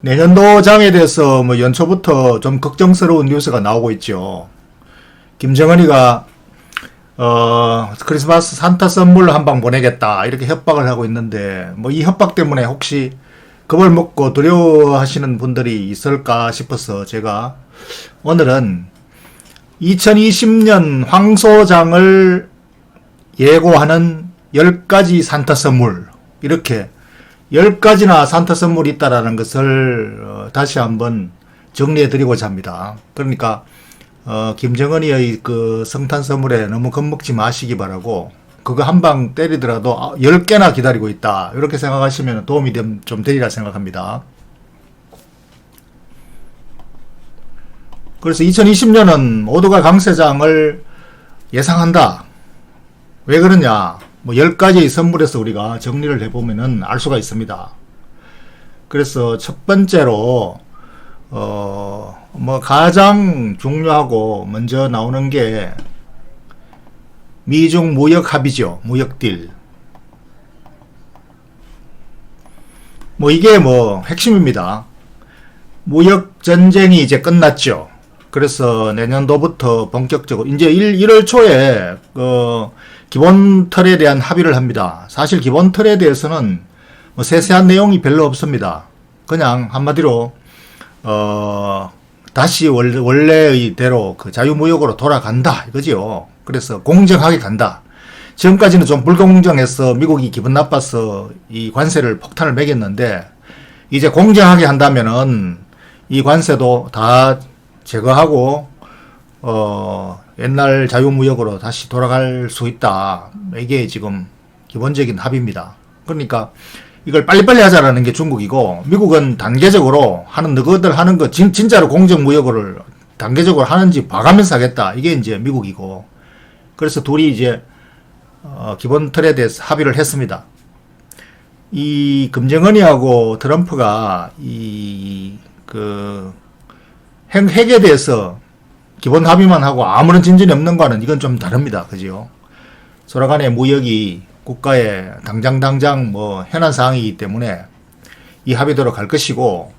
내년도 장에 대해서 뭐 연초부터 좀 걱정스러운 뉴스가 나오고 있죠. 김정은이가 크리스마스 산타 선물 한 방 보내겠다 이렇게 협박을 하고 있는데 뭐 이 협박 때문에 혹시 겁을 먹고 두려워하시는 분들이 있을까 싶어서 제가 오늘은 2020년 황소장을 예고하는 10가지 산타 선물 이렇게 10가지나 산타 선물이 있다라는 것을 다시 한번 정리해 드리고자 합니다. 그러니까 김정은이의 그 성탄 선물에 너무 겁먹지 마시기 바라고 그거 한 방 때리더라도 10개나 기다리고 있다 이렇게 생각하시면 도움이 좀 되리라 생각합니다. 그래서 2020년은 모두가 강세장을 예상한다. 왜 그러냐? 뭐 10가지의 선물에서 우리가 정리를 해보면은 알 수가 있습니다. 그래서 첫 번째로 뭐 가장 중요하고 먼저 나오는 게 미중 무역 합의죠. 무역 딜. 뭐 이게 뭐 핵심입니다. 무역 전쟁이 이제 끝났죠. 그래서 내년도부터 본격적으로 이제 1월 초에 기본 틀에 대한 합의를 합니다. 사실 기본 틀에 대해서는 뭐 세세한 내용이 별로 없습니다. 그냥 한마디로 다시 원래의 대로 그 자유무역으로 돌아간다 이거지요. 그래서 공정하게 간다. 지금까지는 좀 불공정해서 미국이 기분 나빠서 이 관세를 폭탄을 매겼는데 이제 공정하게 한다면은 이 관세도 다 제거하고 옛날 자유무역으로 다시 돌아갈 수 있다. 이게 지금 기본적인 합의입니다. 그러니까 이걸 빨리빨리 하자라는 게 중국이고 미국은 단계적으로 너희들 하는 거 진짜로 공정무역을 단계적으로 하는지 봐가면서 하겠다. 이게 이제 미국이고 그래서 둘이 이제 기본 틀에 대해서 합의를 했습니다. 이 김정은이하고 트럼프가 핵에 대해서 기본 합의만 하고 아무런 진전이 없는 거는 이건 좀 다릅니다. 그죠? 서로 간의 무역이 국가의 당장 뭐 현안 사항이기 때문에 이 합의대로 갈 것이고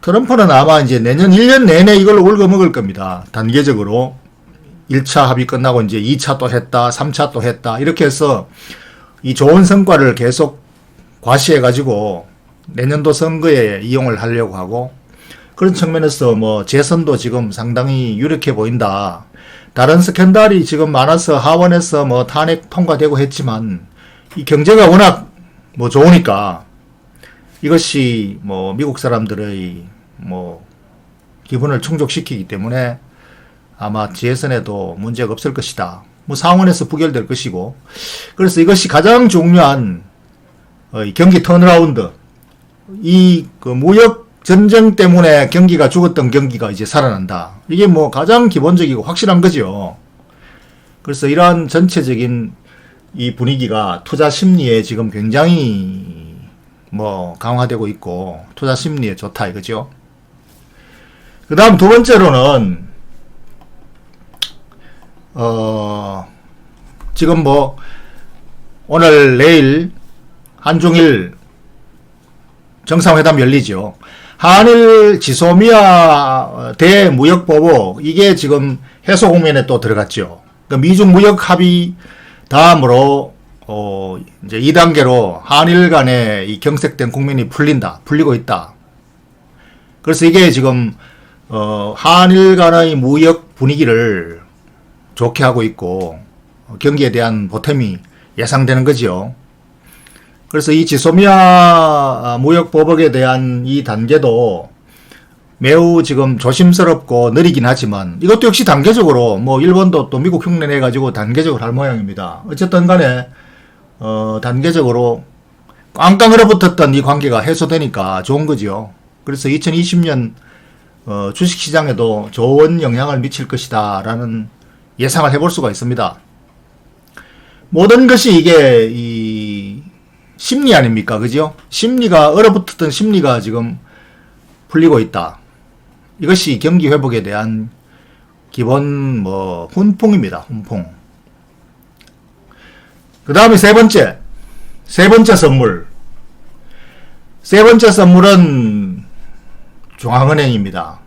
트럼프는 아마 이제 내년 1년 내내 이걸 울고 먹을 겁니다. 단계적으로 1차 합의 끝나고 이제 2차 또 했다, 3차 또 했다 이렇게 해서 이 좋은 성과를 계속 과시해 가지고 내년도 선거에 이용을 하려고 하고 그런 측면에서 뭐 재선도 지금 상당히 유력해 보인다. 다른 스캔들이 지금 많아서 하원에서 뭐 탄핵 통과되고 했지만 이 경제가 워낙 뭐 좋으니까 이것이 뭐 미국 사람들의 뭐 기분을 충족시키기 때문에 아마 재선에도 문제가 없을 것이다. 뭐 상원에서 부결될 것이고 그래서 이것이 가장 중요한 경기 턴어라운드 이 그 무역 전쟁 때문에 경기가 죽었던 경기가 이제 살아난다. 이게 뭐 가장 기본적이고 확실한 거죠. 그래서 이러한 전체적인 이 분위기가 투자 심리에 지금 굉장히 뭐 강화되고 있고 투자 심리에 좋다 이거죠. 그 다음 두 번째로는 지금 뭐 오늘 내일 한중일 정상회담 열리죠. 한일 지소미아 대무역보복 이게 지금 해소 국면에 또 들어갔죠. 그러니까 미중 무역 합의 다음으로 이제 2단계로 한일 간의 이 경색된 국면이 풀리고 있다. 그래서 이게 지금 한일 간의 무역 분위기를 좋게 하고 있고 경기에 대한 보탬이 예상되는 거죠. 그래서 이 지소미아 무역 보복에 대한 이 단계도 매우 지금 조심스럽고 느리긴 하지만 이것도 역시 단계적으로 뭐 일본도 또 미국 흉내 내 가지고 단계적으로 할 모양입니다. 어쨌든 간에 단계적으로 꽝꽝 얼어붙었던 이 관계가 해소되니까 좋은 거죠. 그래서 2020년 주식시장에도 좋은 영향을 미칠 것이다 라는 예상을 해볼 수가 있습니다. 모든 것이 이게 이 심리 아닙니까? 그죠? 심리가 얼어붙었던 심리가 지금 풀리고 있다. 이것이 경기 회복에 대한 기본 뭐 훈풍입니다. 훈풍. 그 다음에 세 번째 선물. 세 번째 선물은 중앙은행입니다.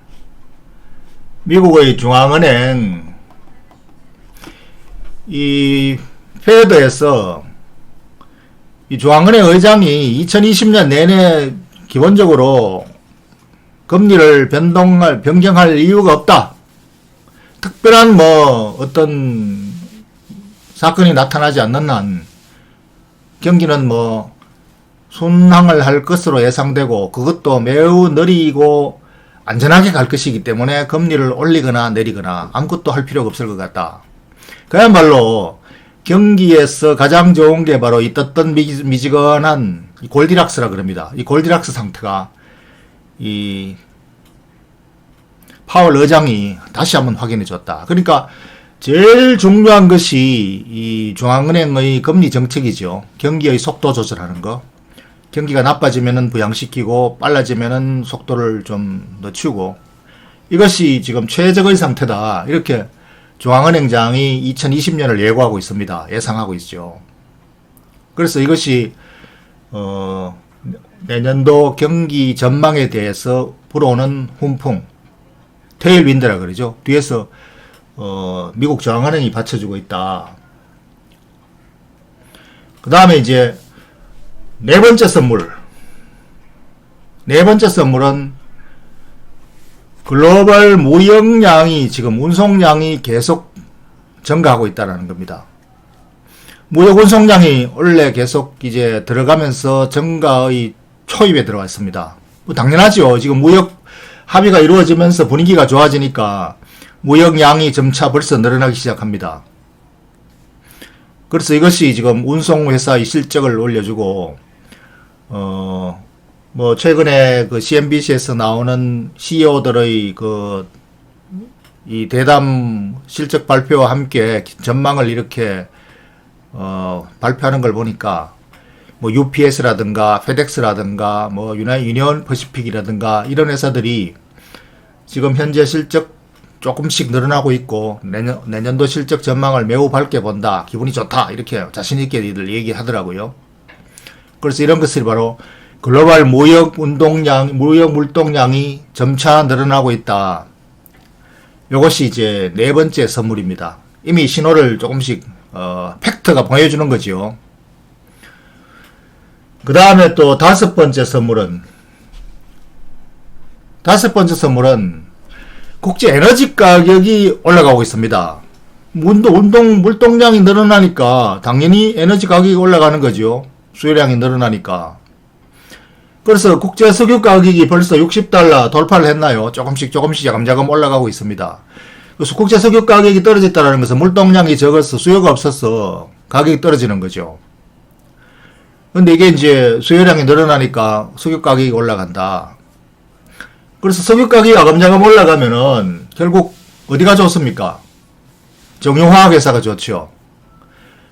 미국의 중앙은행, 이 페드에서 이 중앙은행 의장이 2020년 내내 기본적으로 금리를 변경할 이유가 없다. 특별한 어떤 사건이 나타나지 않는 한 경기는 순항을 할 것으로 예상되고, 그것도 매우 느리고 안전하게 갈 것이기 때문에 금리를 올리거나 내리거나 아무것도 할 필요가 없을 것 같다. 그야말로 경기에서 가장 좋은 게 바로 이 떴던 미지근한 골디락스라 그럽니다. 이 골디락스 상태가 이 파월 의장이 다시 한번 확인해 줬다. 그러니까 제일 중요한 것이 이 중앙은행의 금리 정책이죠. 경기의 속도 조절하는 거. 경기가 나빠지면은 부양시키고 빨라지면은 속도를 좀 늦추고, 이것이 지금 최적의 상태다. 이렇게 중앙은행장이 2020년을 예고하고 있습니다. 예상하고 있죠. 그래서 이것이 내년도 경기 전망에 대해서 불어오는 훈풍, 테일윈드라 그러죠. 뒤에서 미국 중앙은행이 받쳐주고 있다. 그 다음에 이제 네 번째 선물. 네 번째 선물은 글로벌 무역량이 지금 운송량이 계속 증가하고 있다는 겁니다. 무역 운송량이 원래 계속 이제 들어가면서 증가의 초입에 들어왔습니다. 당연하죠. 지금 무역 합의가 이루어지면서 분위기가 좋아지니까 무역량이 점차 벌써 늘어나기 시작합니다. 그래서 이것이 지금 운송회사의 실적을 올려주고, 최근에 그 CNBC에서 나오는 CEO들의 이 대담 실적 발표와 함께 전망을 이렇게, 발표하는 걸 보니까, UPS라든가, 페덱스라든가, 유니온 퍼시픽이라든가, 이런 회사들이 지금 현재 실적 조금씩 늘어나고 있고, 내년도 실적 전망을 매우 밝게 본다. 기분이 좋다. 이렇게 자신있게들 얘기하더라고요. 그래서 이런 것들이 바로 글로벌 무역 물동량이 점차 늘어나고 있다. 이것이 이제 네 번째 선물입니다. 이미 신호를 조금씩, 팩트가 보여주는 거죠. 그 다음에 또 다섯 번째 선물은 국제 에너지 가격이 올라가고 있습니다. 물동량이 늘어나니까 당연히 에너지 가격이 올라가는 거죠. 수요량이 늘어나니까. 그래서 국제 석유 가격이 벌써 $60 돌파를 했나요? 조금씩 자금자금 올라가고 있습니다. 그래서 국제 석유 가격이 떨어졌다는 것은 물동량이 적어서 수요가 없어서 가격이 떨어지는 거죠. 근데 이게 이제 수요량이 늘어나니까 석유 가격이 올라간다. 그래서 석유 가격이 자금자금 올라가면은 결국 어디가 좋습니까? 정유화학회사가 좋죠.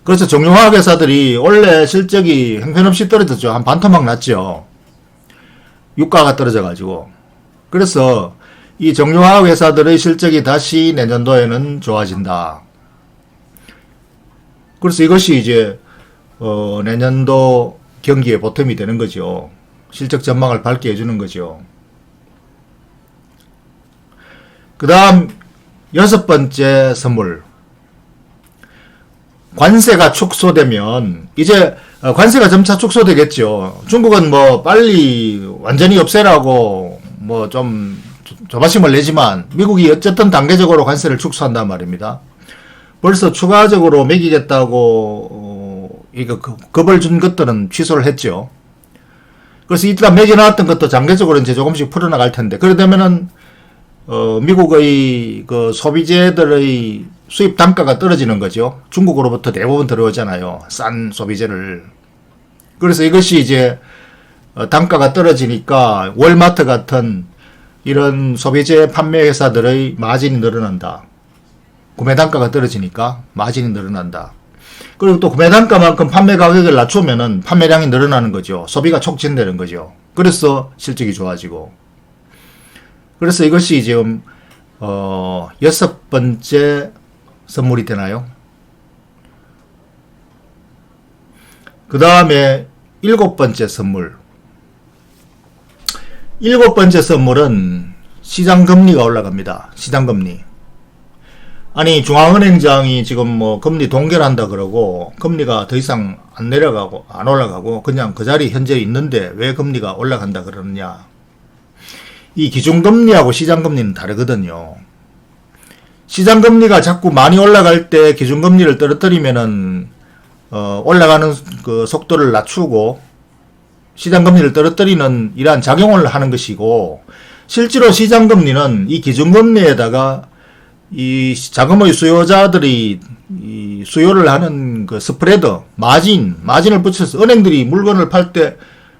그래서 정유화학회사들이 원래 실적이 형편없이 떨어졌죠. 한 반토막 났죠. 유가가 떨어져가지고. 그래서 이 정유화학회사들의 실적이 다시 내년도에는 좋아진다. 그래서 이것이 이제 내년도 경기의 보탬이 되는 거죠. 실적 전망을 밝게 해주는 거죠. 그 다음 여섯 번째 선물. 관세가 축소되면 이제 관세가 점차 축소되겠죠. 중국은 빨리 완전히 없애라고 좀 조바심을 내지만 미국이 어쨌든 단계적으로 관세를 축소한단 말입니다. 벌써 추가적으로 매기겠다고 이거 겁을 준 것들은 취소를 했죠. 그래서 일단 매겨놨던 것도 단계적으로 이제 조금씩 풀어나갈 텐데, 그러다면은 미국의 그 소비재들의 수입 단가가 떨어지는 거죠. 중국으로부터 대부분 들어오잖아요. 싼 소비재를. 그래서 이것이 이제 단가가 떨어지니까 월마트 같은 이런 소비재 판매 회사들의 마진이 늘어난다. 구매 단가가 떨어지니까 마진이 늘어난다. 그리고 또 구매 단가만큼 판매 가격을 낮추면은 판매량이 늘어나는 거죠. 소비가 촉진되는 거죠. 그래서 실적이 좋아지고. 그래서 이것이 지금 여섯 번째 선물이 되나요? 그 다음에 일곱 번째 선물. 7번째 선물은 시장금리가 올라갑니다. 시장금리. 아니 중앙은행장이 지금 뭐 금리 동결한다 그러고 금리가 더 이상 안 내려가고 안 올라가고 그냥 그 자리 현재 있는데 왜 금리가 올라간다 그러느냐. 이 기준금리하고 시장금리는 다르거든요. 시장금리가 자꾸 많이 올라갈 때 기준금리를 떨어뜨리면은 올라가는 그 속도를 낮추고 시장금리를 떨어뜨리는 이러한 작용을 하는 것이고, 실제로 시장금리는 이 기준금리에다가 이 자금의 수요자들이 이 수요를 하는 그 스프레드, 마진을 붙여서 은행들이 물건을 팔 때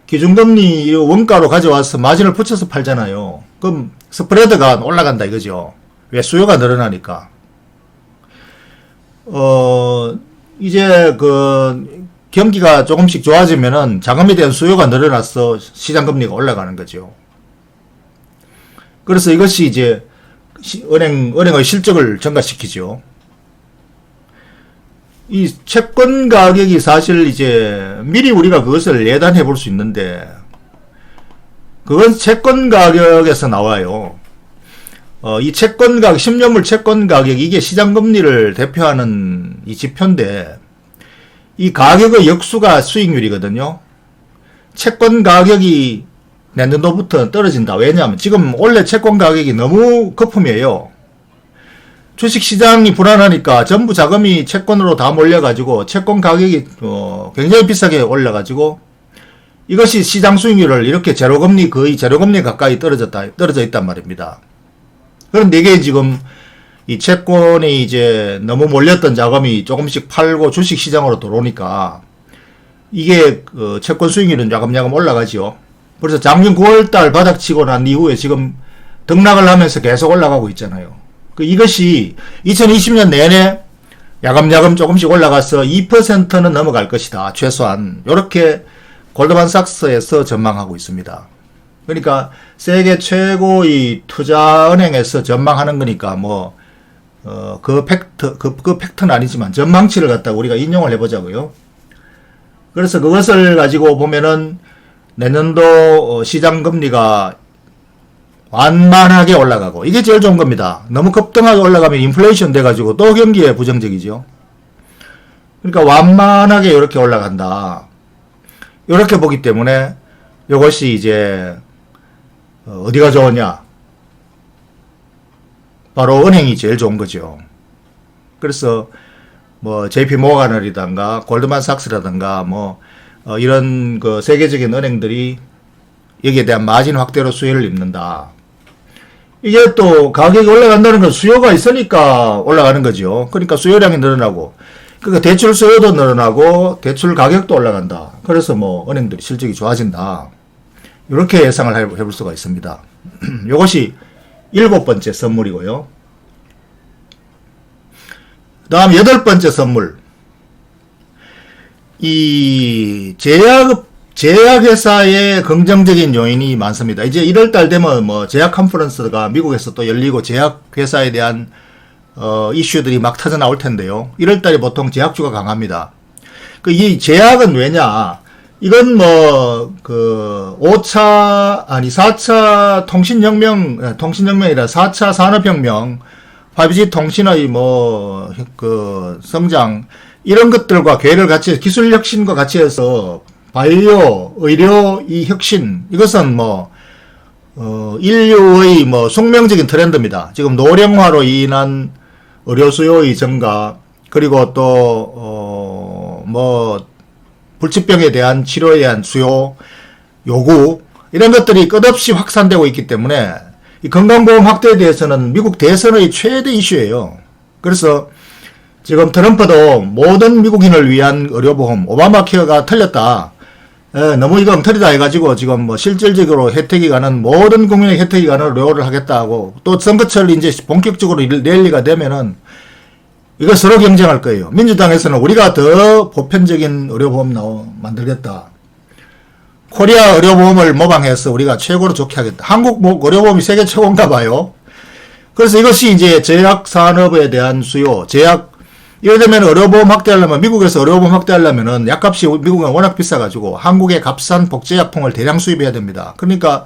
기준금리 원가로 가져와서 마진을 붙여서 팔잖아요. 그럼 스프레드가 올라간다 이거죠. 왜? 수요가 늘어나니까. 이제 그 경기가 조금씩 좋아지면은 자금에 대한 수요가 늘어나서 시장금리가 올라가는 거죠. 그래서 이것이 이제 은행의 실적을 증가시키죠. 이 채권 가격이 사실 이제 미리 우리가 그것을 예단해 볼 수 있는데, 그건 채권 가격에서 나와요. 이 채권 가격, 10년물 채권 가격, 이게 시장금리를 대표하는 이 지표인데, 이 가격의 역수가 수익률이거든요. 채권 가격이 내년도부터 떨어진다. 왜냐하면 지금 원래 채권 가격이 너무 거품이에요. 주식시장이 불안하니까 전부 자금이 채권으로 다 몰려가지고 채권 가격이 굉장히 비싸게 올라가지고 이것이 시장 수익률을 이렇게 제로금리, 거의 제로금리 가까이 떨어져 있단 말입니다. 그런데 이게 지금 이 채권이 이제 너무 몰렸던 자금이 조금씩 팔고 주식시장으로 들어오니까 이게 채권 수익률은 야금야금 올라가죠. 그래서 작년 9월달 바닥치고 난 이후에 지금 등락을 하면서 계속 올라가고 있잖아요. 이것이 2020년 내내 야금야금 조금씩 올라가서 2%는 넘어갈 것이다. 최소한 이렇게 골드만삭스에서 전망하고 있습니다. 그러니까 세계 최고의 투자은행에서 전망하는 거니까 뭐 그 팩트는 아니지만 전망치를 갖다가 우리가 인용을 해보자고요. 그래서 그것을 가지고 보면은 내년도 시장금리가 완만하게 올라가고, 이게 제일 좋은 겁니다. 너무 급등하게 올라가면 인플레이션 돼가지고 또 경기에 부정적이죠. 그러니까 완만하게 이렇게 올라간다. 이렇게 보기 때문에 이것이 이제 어디가 좋으냐? 바로 은행이 제일 좋은 거죠. 그래서 뭐 JP 모가널이든가 골드만삭스라든가 뭐 이런 그 세계적인 은행들이 여기에 대한 마진 확대로 수혜를 입는다. 이게 또 가격이 올라간다는 건 수요가 있으니까 올라가는 거죠. 그러니까 수요량이 늘어나고, 그러니까 대출 수요도 늘어나고 대출 가격도 올라간다. 그래서 뭐 은행들이 실적이 좋아진다. 이렇게 예상을 해볼 수가 있습니다. 이것이 7번째 선물이고요. 다음 8번째 선물. 이 제약회사의 긍정적인 요인이 많습니다. 이제 1월달 되면 뭐 제약 컨퍼런스가 미국에서 또 열리고 제약회사에 대한 이슈들이 막 터져 나올 텐데요. 1월달에 보통 제약주가 강합니다. 이 제약은 왜냐? 이건 뭐 4차 통신혁명이라 4차 산업혁명, 5G 통신의 성장, 이런 것들과 계획을 같이 해서 기술 혁신과 같이 해서 바이오, 의료 이 혁신, 이것은 인류의 숙명적인 트렌드입니다. 지금 노령화로 인한 의료 수요의 증가, 그리고 또 불치병에 대한 치료에 대한 수요, 요구, 이런 것들이 끝없이 확산되고 있기 때문에 이 건강보험 확대에 대해서는 미국 대선의 최대 이슈예요. 그래서 지금 트럼프도 모든 미국인을 위한 의료보험, 오바마 케어가 틀렸다. 너무 이거 엉터리다 해가지고 지금 실질적으로 혜택이 가는, 모든 국민의 혜택이 가는 의료를 하겠다고, 또 선거철 이제 본격적으로 랠리가 되면은 이거 서로 경쟁할 거예요. 민주당에서는 우리가 더 보편적인 의료보험 만들겠다. 코리아 의료보험을 모방해서 우리가 최고로 좋게 하겠다. 한국 의료보험이 세계 최고인가 봐요. 그래서 이것이 이제 제약 산업에 대한 수요, 이래 되면 의료보험 확대하려면, 미국에서 의료보험 확대하려면은 약값이 미국은 워낙 비싸가지고 한국의 값싼 복제약품을 대량 수입해야 됩니다. 그러니까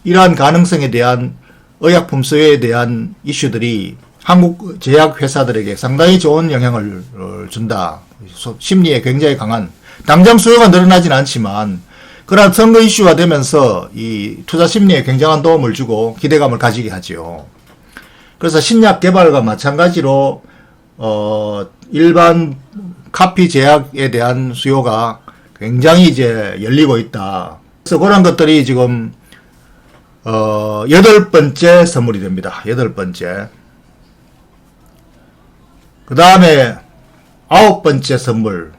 이러한 가능성에 대한 의약품 수요에 대한 이슈들이 한국 제약회사들에게 상당히 좋은 영향을 준다. 심리에 굉장히 강한, 당장 수요가 늘어나진 않지만 그러한 선거 이슈가 되면서 이 투자 심리에 굉장한 도움을 주고 기대감을 가지게 하죠. 그래서 신약 개발과 마찬가지로 일반 카피 제약에 대한 수요가 굉장히 이제 열리고 있다. 그래서 그런 것들이 지금 8번째 선물이 됩니다. 8번째. 그 다음에 9번째 선물.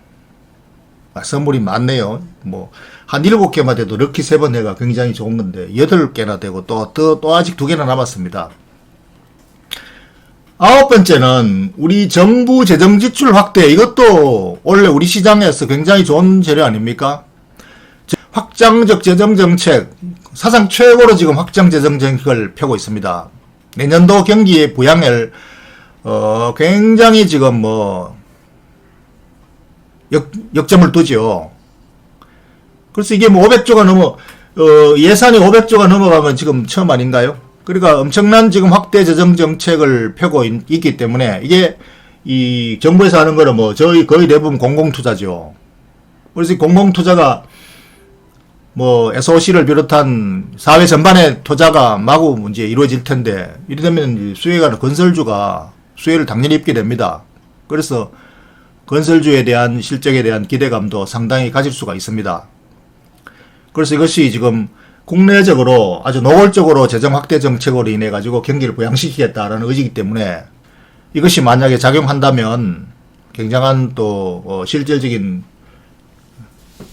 선물이 많네요. 뭐 한 7개만 돼도 럭키 3번 해가 굉장히 좋은 건데 8개나 되고 또 아직 2개나 남았습니다. 9번째는 우리 정부 재정 지출 확대. 이것도 원래 우리 시장에서 굉장히 좋은 재료 아닙니까? 확장적 재정 정책, 사상 최고로 지금 확장 재정 정책을 펴고 있습니다. 내년도 경기의 부양을 굉장히 지금 뭐 역점을 두죠. 그래서 이게 뭐 500조가 넘어 예산이 500조가 넘어가면 지금 처음 아닌가요? 그러니까 엄청난 지금 확대 재정 정책을 펴고 있기 때문에 이게 이 정부에서 하는 거는 뭐 저희 거의 대부분 공공투자죠. 그래서 공공투자가 뭐 SOC를 비롯한 사회 전반의 투자가 마구 이제 이루어질 텐데 이래 되면 수혜가 건설주가 수혜를 당연히 입게 됩니다. 그래서 건설주에 대한 실적에 대한 기대감도 상당히 가질 수가 있습니다. 그래서 이것이 지금 국내적으로 아주 노골적으로 재정 확대 정책으로 인해 가지고 경기를 부양시키겠다라는 의지이기 때문에 이것이 만약에 작용한다면 굉장한 또 실질적인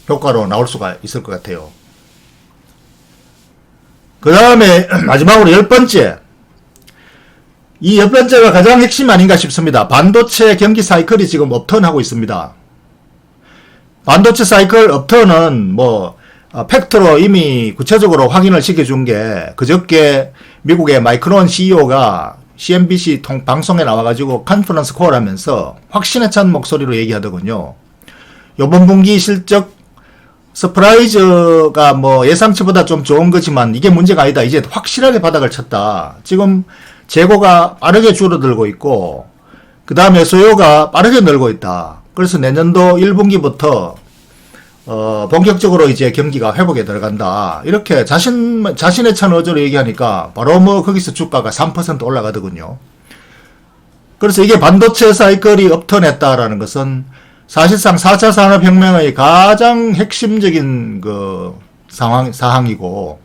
효과로 나올 수가 있을 것 같아요. 그 다음에 마지막으로 10번째. 이 10번째가 가장 핵심 아닌가 싶습니다. 반도체 경기 사이클이 지금 업턴하고 있습니다. 반도체 사이클 업턴은 뭐 팩트로 이미 구체적으로 확인을 시켜준 게 그저께 미국의 마이크론 CEO가 CNBC 방송에 나와가지고 컨퍼런스 콜 하면서 확신에 찬 목소리로 얘기하더군요. 이번 분기 실적 서프라이즈가 뭐 예상치보다 좀 좋은 거지만 이게 문제가 아니다. 이제 확실하게 바닥을 쳤다. 지금 재고가 빠르게 줄어들고 있고 그 다음에 수요가 빠르게 늘고 있다. 그래서 내년도 1분기부터 본격적으로 이제 경기가 회복에 들어간다. 이렇게 자신의 찬 어조로 얘기하니까 바로 뭐 거기서 주가가 3% 올라가더군요. 그래서 이게 반도체 사이클이 업턴했다라는 것은 사실상 4차 산업혁명의 가장 핵심적인 그 사항이고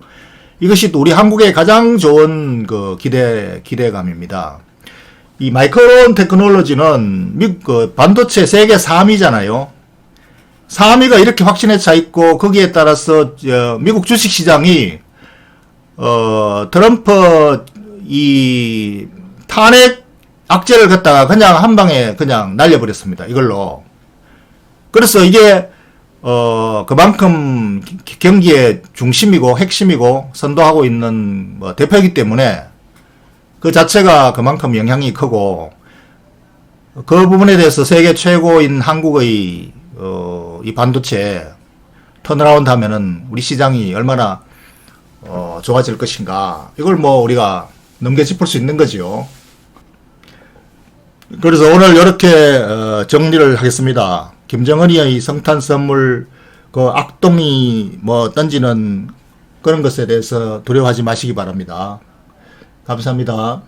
이것이 또 우리 한국의 가장 좋은 그 기대감입니다. 이 마이크론 테크놀로지는 반도체 세계 3위잖아요. 3위가 이렇게 확신에 차 있고 거기에 따라서 미국 주식시장이 트럼프 이 탄핵 악재를 갖다가 그냥 한 방에 그냥 날려버렸습니다. 이걸로. 그래서 이게 그만큼 경기의 중심이고 핵심이고 선도하고 있는 뭐 대표이기 때문에 그 자체가 그만큼 영향이 크고 그 부분에 대해서 세계 최고인 한국의 이 반도체 턴어라운드 하면은 우리 시장이 얼마나 좋아질 것인가 이걸 뭐 우리가 넘겨짚을 수 있는 거지요. 그래서 오늘 이렇게 정리를 하겠습니다. 김정은이의 성탄 선물 그 악동이 뭐 던지는 그런 것에 대해서 두려워하지 마시기 바랍니다. 감사합니다.